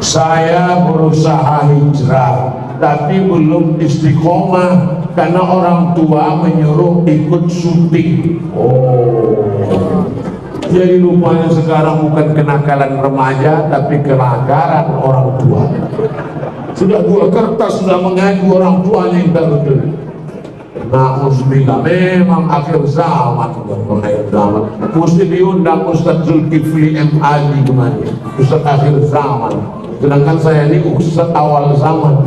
Saya berusaha hijrah tapi belum istiqomah karena orang tua menyuruh ikut syuting. Oh, jadi rupanya sekarang bukan kenakalan remaja tapi kenakalan orang tua. Sudah dua kertas sudah mengaku orang tuanya yang betul. Na'udzubillah, memang akhir zaman, mesti diundang Ustaz Zulkifli M.Ali kemarin, Ustaz akhir zaman, sedangkan saya ini Ustaz awal zaman.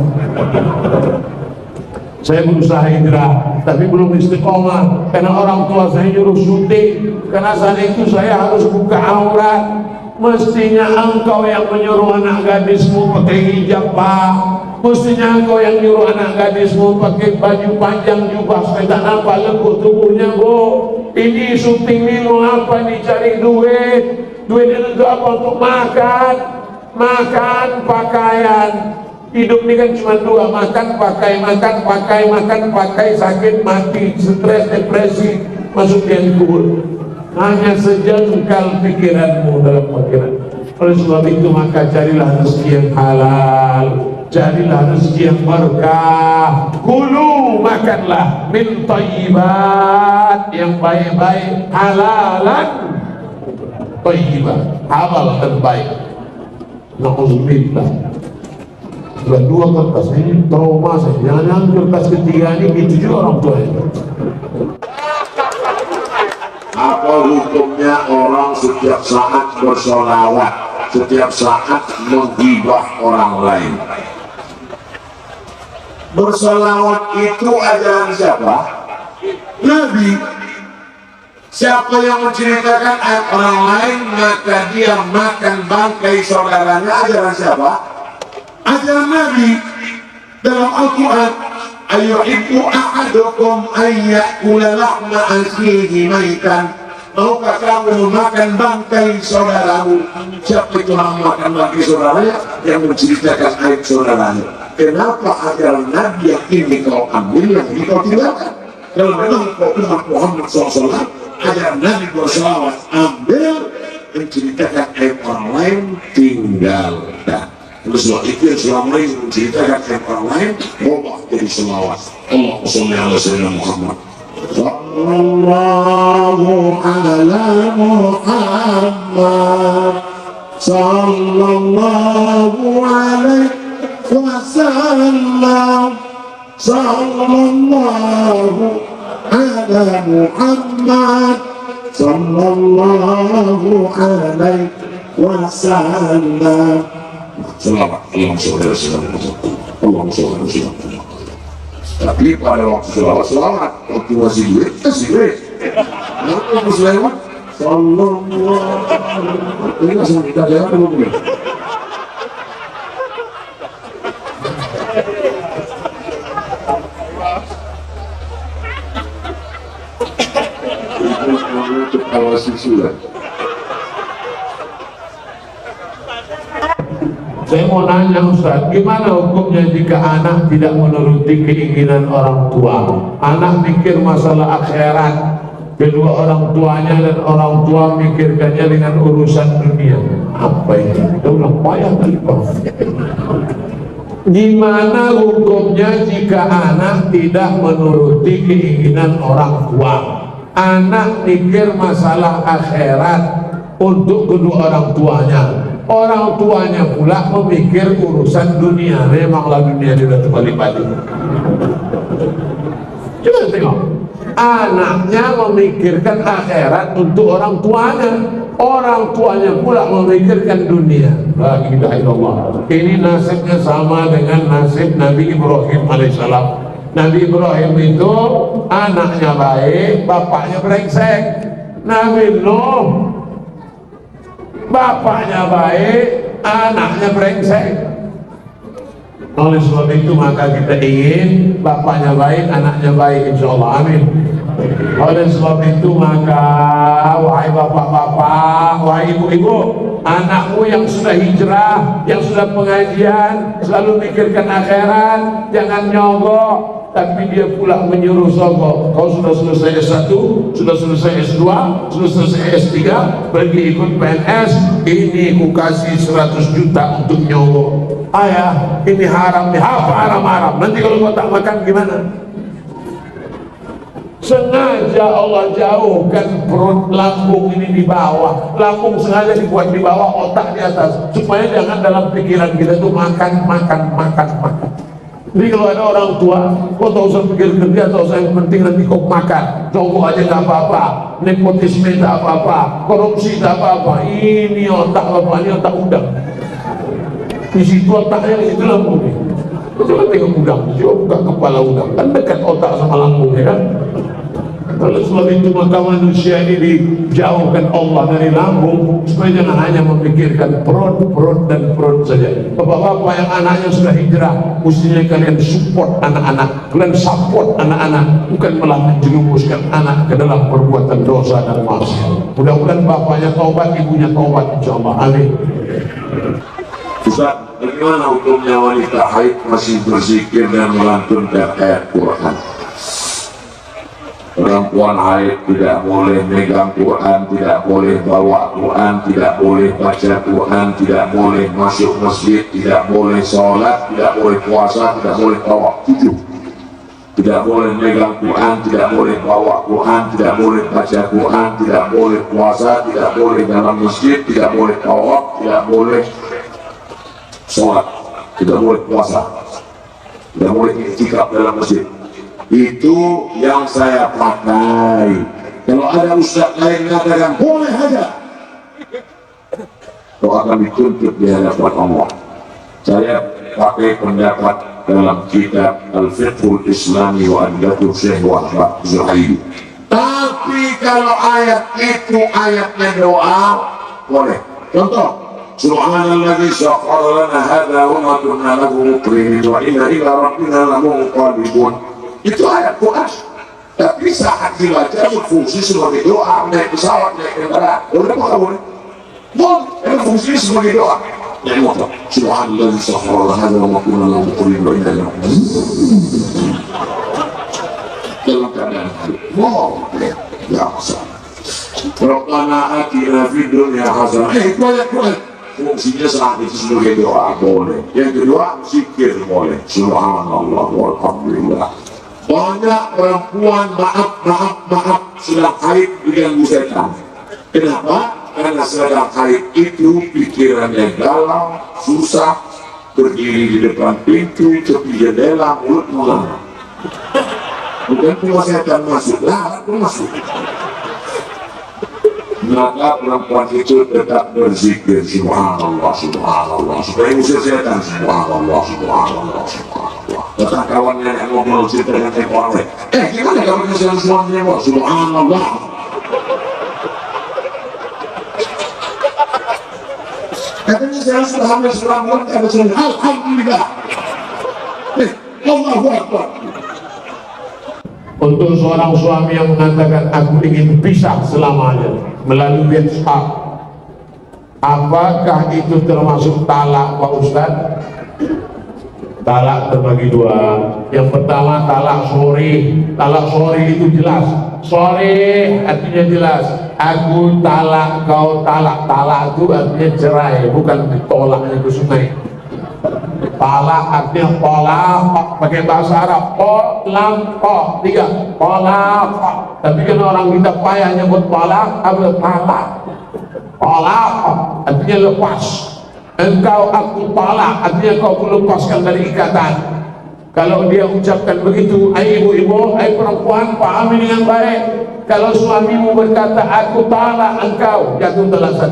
Saya berusaha hijrah tapi belum istiqomah karena orang tua saya nyuruh syuting. Karena saat itu saya harus buka aurat. Mestinya engkau yang menyuruh anak gadismu pakai hijab, Pak. Mestinya engkau yang nyuruh anak gadismu pakai baju panjang jubah supaya tak nampak lekuk tubuhnya, Bu. Ini syuting ini mau apa? Ini cari duit. Duit itu untuk apa? Untuk makan, pakaian. Hidup ini kan cuma dua, makan, pakai, sakit, mati, stres, depresi, masuk yang kubur. Hanya sejengkal pikiranmu dalam pikiran. Oleh sebab itu maka carilah rezeki yang halal, carilah rezeki yang berkah. Kulu, makanlah min thayyibat, yang baik-baik, halalan thayyibat, halal dan baik. Na'udzubillah. Sudah dua kertas ini trauma saya. Jangan kertas ketiga ini gitu juga orang tua itu. Apa hukumnya orang setiap saat bersolawat, setiap saat menghibah orang lain? Bersolawat itu ajaran siapa? Nabi. Siapa yang menceritakan ayat orang lain maka dia makan bangkai saudaranya, ajaran siapa? Ajaran Nabi. Dalam Al-Quran, ayuhibbu ahadukum ayyakula lahma akhihi maitan. Maukah kamu makan bangkai saudaramu? Siapa itu yang makan bangkai saudaranya? Yang menceritakan ayat saudaranya. Kenapa ajaran Nabi yang ini kau ambil, yang ini kau tinggalkan? Kalau memang kau umat Muhammad SAW, ajaran Nabi berselawat, ambil, menceritakan ayat orang lain, tinggalkan. Terus waktu itu yang selama ini menceritakan ayat orang lain, berubah jadi selawat. Allahumma shalli ala sayyidina Muhammad. Sallallahu ala Muhammad, sallallahu alaihi wasallam, sallallahu ala Muhammad, sallallahu alaihi wasallam. Selawat, Allahumma sholli ala sayyidina Muhammad, Allahumma sholli ala sayyidina Muhammad. Tapi pada waktu selawat, waktu masih duit, duit. Waktu selawat, sallallahu alaihi wasallam. Ini langsung kita jawab belum ya? Itu kepala susulan. Saya mau nanya Ustaz, gimana hukumnya jika anak tidak menuruti keinginan orang tua? Anak mikir masalah akhirat, kedua orang tuanya dan orang tua mikirkannya dengan urusan dunia. Apa ini? Kita udah payah kali Pak. Gimana hukumnya jika anak tidak menuruti keinginan orang tua? Anak mikir masalah akhirat untuk kedua orang tuanya. Orang tuanya pula memikir urusan dunia. Memanglah dunia dia sudah terbalik-balik. Coba tengok, anaknya memikirkan akhirat untuk orang tuanya, orang tuanya pula memikirkan dunia. La ilaha illallah. Ini nasibnya sama dengan nasib Nabi Ibrahim alaihissalam. Nabi Ibrahim itu anaknya baik, bapaknya brengsek. Nabi Nuh bapaknya baik, anaknya brengsek. Oleh sebab itu maka kita ingin bapaknya baik, anaknya baik, insya Allah, amin. Oleh sebab itu maka wahai bapak-bapak, wahai ibu-ibu, anakmu yang sudah hijrah, yang sudah pengajian, selalu mikirkan akhirat, jangan nyogok. tapi dia pula menyuruh Soko, kau sudah selesai S1, sudah selesai S2, sudah selesai S3, pergi ikut PNS, ini ku kasih 100 juta untuk nyogok. Ayah, ini haram nih. Apa haram-haram? Nanti kalau kau tak makan gimana? Sengaja Allah jauhkan perut lambung ini di bawah, lambung sengaja dibuat di bawah, otak di atas, supaya jangan dalam pikiran kita tuh makan. Jadi kalau ada orang tua, kau tak usah pikir kerja, tak usah, yang penting nanti kau makan, jongkok aja gak apa-apa, nepotisme tak apa-apa, korupsi tak apa-apa. Ini otak bapak, ini otak udang. Di situ otaknya, di situ lambungnya. Coba tengok udang, coba buka kepala udang, kan dekat otak sama lambungnya kan. Kalau sebab itu maka manusia ini dijauhkan Allah dari lambung, supaya jangan hanya memikirkan perut dan perut saja. Bapak-bapak yang anaknya sudah hijrah, mestinya kalian support anak-anak, kalian support anak-anak, bukan malah menjerumuskan anak ke dalam perbuatan dosa dan maksiat. Mudah-mudahan bapaknya taubat, ibunya taubat, insyaallah. Amin. Ustaz, bagaimana hukumnya wanita haid masih berzikir dan melantunkan ayat Quran? Perempuan haid tidak boleh megang Quran, tidak boleh bawa Quran, tidak boleh baca Quran, tidak boleh masuk masjid, tidak boleh sholat, tidak boleh puasa, tidak boleh tawaf. Tidak boleh megang Quran, tidak boleh bawa Quran, tidak boleh baca Quran, tidak boleh puasa, tidak boleh dalam masjid, tidak boleh tawaf, tidak boleh sholat, tidak boleh puasa, tidak boleh iktikaf dalam masjid. Itu yang saya pakai. Kalau ada ustaz lain mengatakan boleh aja, kau akan dituntut di hadapan Allah. Saya pakai pendapat dalam kitab Al-Fiqhul Islami wa Adlatul Syekh Wahbah Zuhairi. Tapi kalau ayat itu ayatnya doa, boleh. Contoh, Subhanalladzi sakhkhara lana hadza wa ma kunna lahu muqrinin wa inna ila rabbina lamunqalibun. Itu ayat Quran, tapi saat dibaca berfungsi sebagai doa. Naik pesawat, naik kendaraan, boleh apa boleh? Boleh, berfungsi sebagai doa. Yang motor, Subhanallah, sakhkhara hadza wa ma kunna lahu muqrinin wa inna ila rabbina. Dalam keadaan boleh, ya masalah. Rabbana atina fid dunya hasanah. Itu ayat Quran. Fungsinya saat itu sebagai doa boleh. Yang kedua, zikir boleh. Subhanallah walhamdulillah. Banyak perempuan maaf sedang haid diganggu setan. Kenapa? Karena sedang haid itu pikirannya galau, susah, berdiri di depan pintu, tepi jendela, mulut menganga. Bukan cuma setan masuk, lah masuk. Maka perempuan itu tetap berzikir subhanallah, subhanallah, supaya usir setan. Subhanallah, subhanallah, subhanallah. Kata kawannya yang ngobrol cerita dengan orang, gimana kawannya semuanya mau subhanallah. Katanya saya sudah hamil 9 bulan, kata saya alhamdulillah. Allahu Akbar. Untuk seorang suami yang mengatakan aku ingin pisah selamanya melalui WhatsApp, apakah itu termasuk talak, Pak Ustaz? Talak terbagi dua. Yang pertama talak sori. Talak sori itu jelas. Sori artinya jelas. Aku talak, kau talak. Talak itu artinya cerai, bukan ditolak itu sungai. Talak artinya tolak, pakai bahasa Arab. Tolak, tiga. Tolak. Tapi kan orang kita payah nyebut tolak, apa talak? Tolak artinya lepas. Engkau aku talak, artinya kau lepaskan dari ikatan. Kalau dia ucapkan begitu, hai ibu-ibu, hai perempuan, pahami dengan baik. Kalau suamimu berkata aku talak engkau, jatuh talasan.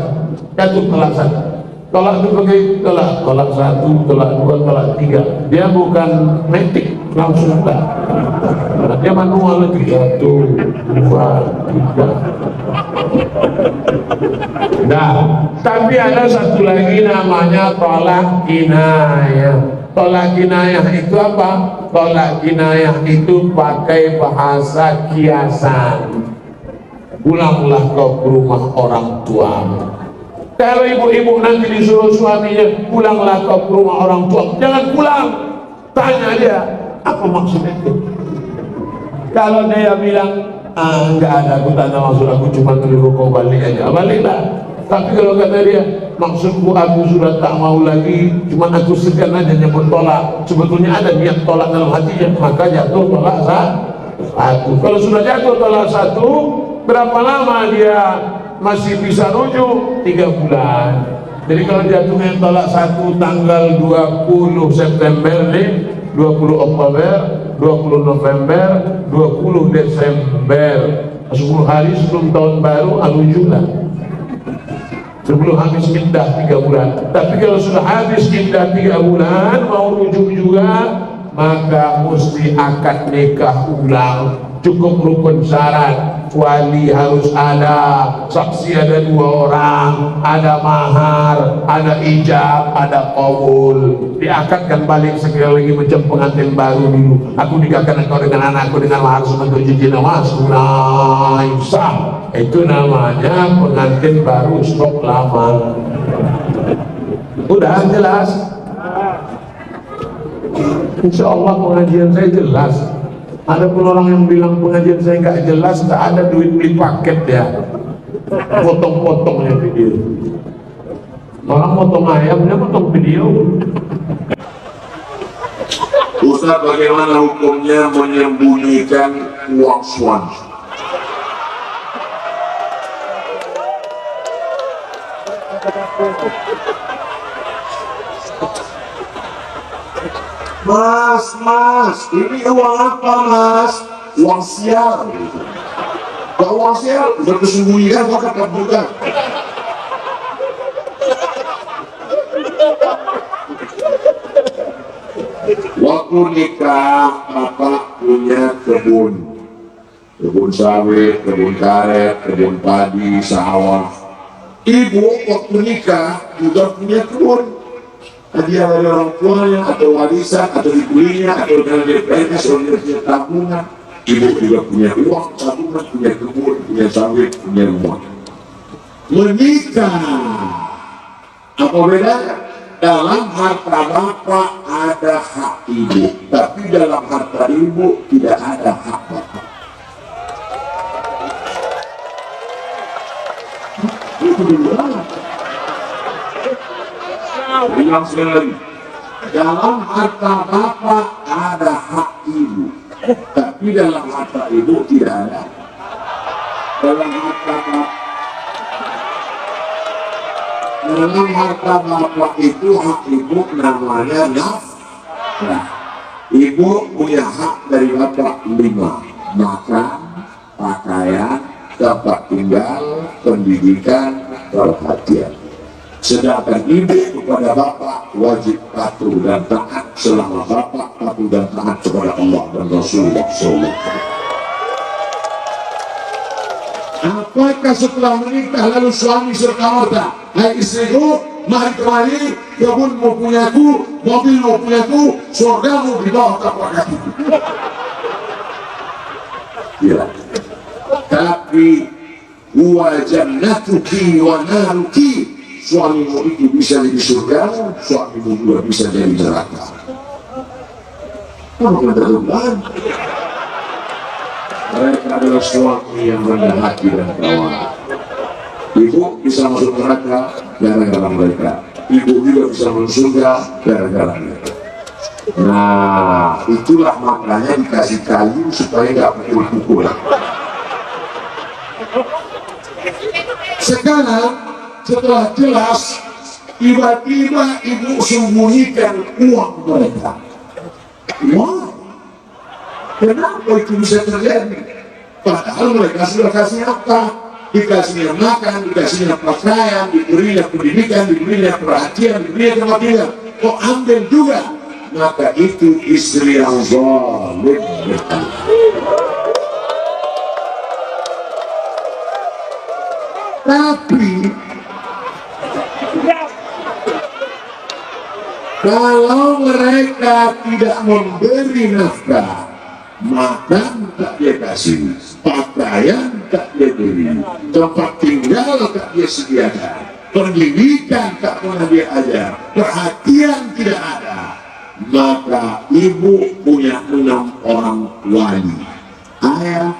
Tolak itu bagi tolak 1, tolak 2, tolak 3. Dia bukan metik langsung tak. Dia manual lagi 1, 2, 3. Nah, tapi ada satu lagi namanya tolak kinayah. Tolak kinayah itu apa? Tolak kinayah itu pakai bahasa kiasan. Pulanglah kau ke rumah orang tuamu. Kalau ibu-ibu nanti disuruh suaminya, pulanglah kau ke rumah orang tua, jangan pulang. Tanya dia, Apa maksudnya itu? Kalau dia bilang enggak ada, aku tak ada maksud, aku cuma menyuruh kau balik aja, baliklah. Tapi kalau kata dia, maksudku aku sudah tak mau lagi, cuma aku segan aja nyebut tolak, sebetulnya ada niat tolak dalam hatinya, maka jatuh tolak satu. Kalau sudah jatuh tolak satu, berapa lama dia masih bisa rujuk? 3 bulan. Jadi kalau jatuhnya tolak satu tanggal 20 September nih, 20 Oktober, 20 November, 20 Desember, 10 hari sebelum tahun baru, alhamdulillah, sebelum habis iddah 3 bulan. Tapi kalau sudah habis iddah 3 bulan mau rujuk juga, maka mesti akad nikah ulang. Cukup rukun syarat, wali harus ada, saksi ada 2 orang, ada mahar, ada ijab, ada qabul. Diakadkan balik sekali lagi macam pengantin baru dulu. Aku nikahkan engkau dengan anakku dengan mahar sebentuk cincin emas. Nah, sah. Itu namanya pengantin baru stok lama. Udah jelas? Insya Allah pengajian saya jelas. Ada pun orang yang bilang pengajian saya nggak jelas, nggak ada duit beli paket ya, potong-potongnya video. Orang potong ayam, dia potong video. Ustaz, bagaimana hukumnya menyembunyikan uang suami? Mas, ini uang apa mas? Uang sial. Kalau uang sial, udah kesembunyikan, maka kabulkan. Waktu nikah, bapak punya kebun sawit, kebun karet, kebun padi, sawah. Ibu waktu nikah juga punya kebun. Hadiah dari orang tuanya, atau warisan, atau dibelinya, atau dengan DPRS, atau dia punya tabungan. Ibu juga punya uang, tabungan, punya kebun, punya sawit, punya rumah. Menikah, apa bedanya? Dalam harta bapak ada hak ibu, tapi dalam harta ibu tidak ada hak bapak. Itu benar. Bilang sekali, dalam harta bapak ada hak ibu, tapi dalam harta ibu tidak ada. Dalam harta bapak itu hak ibu namanya nafkah. Ibu punya hak dari bapak 5: makan, pakaian, tempat tinggal, pendidikan, perhatian. Sedangkan ibu kepada bapak wajib patuh dan taat selama bapak patuh dan taat kepada Allah dan Rasulullah SAW. Apakah setelah menikah lalu suami serta-merta, hai istriku, mari kemari, kebun mau punyaku, mobil mau punyaku, surgamu di bawah tapak kakiku? Ya. Tapi wa jannatuki wa naruki, suamimu itu bisa jadi surga, suamimu juga bisa jadi neraka. Kamu kebetulan mereka adalah suami yang rendah hati dan kawan. Ibu bisa masuk neraka gara-gara mereka, ibu juga bisa masuk surga gara-gara mereka. Nah, itulah makanya dikasih kayu supaya nggak pukul-pukul. Sekarang setelah jelas, tiba-tiba ibu sembunyikan uang mereka. Wah, kenapa itu bisa terjadi? Padahal mereka sudah kasih apa? Dikasihnya makan, dikasihnya pakaian, diberinya pendidikan, diberinya perhatian, diberinya tempat tinggal. Kok ambil juga? Maka itu istri yang zalim. Tapi kalau mereka tidak memberi nafkah, makan tak dia kasih, pakaian tak dia beri, tempat tinggal tak dia sediakan, pendidikan tak pernah dia ajar, perhatian tidak ada, maka ibu punya 6 orang wali: ayah,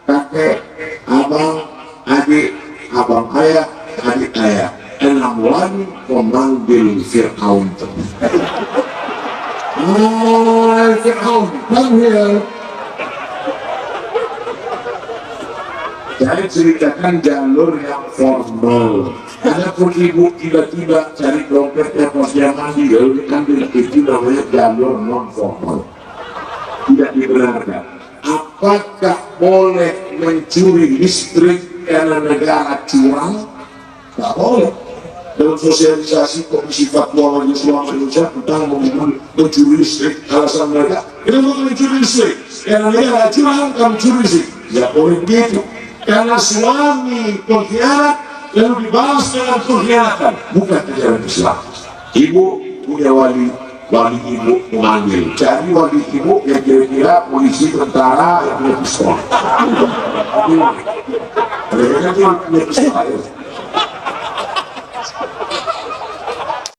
kakek, abang, adik, abang ayah, adik ayah. 6 wali memanggil Fir'aun. Fir'aun, come here. Saya ceritakan jalur yang formal. Adapun ibu tiba-tiba cari dompetnya pas dia mandi, lalu diambil, itu namanya jalur non formal. Tidak dibenarkan. Apakah boleh mencuri listrik karena negara curang? Tidak boleh. Dalam sosialisasi Komisi Fatwa Majelis Ulama Indonesia tentang mencuri listrik, alasan mereka, kenapa mencuri listrik? Karena negara curang, kamu curi listrik. Tidak boleh begitu. Karena suami pengkhianat lalu dibalas dengan pengkhianatan, bukan ajaran Islam. Ibu punya wali ibu memanggil, cari wali ibu yang kira-kira polisi, tentara, yang punya pistol. Mereka cuma punya pistol.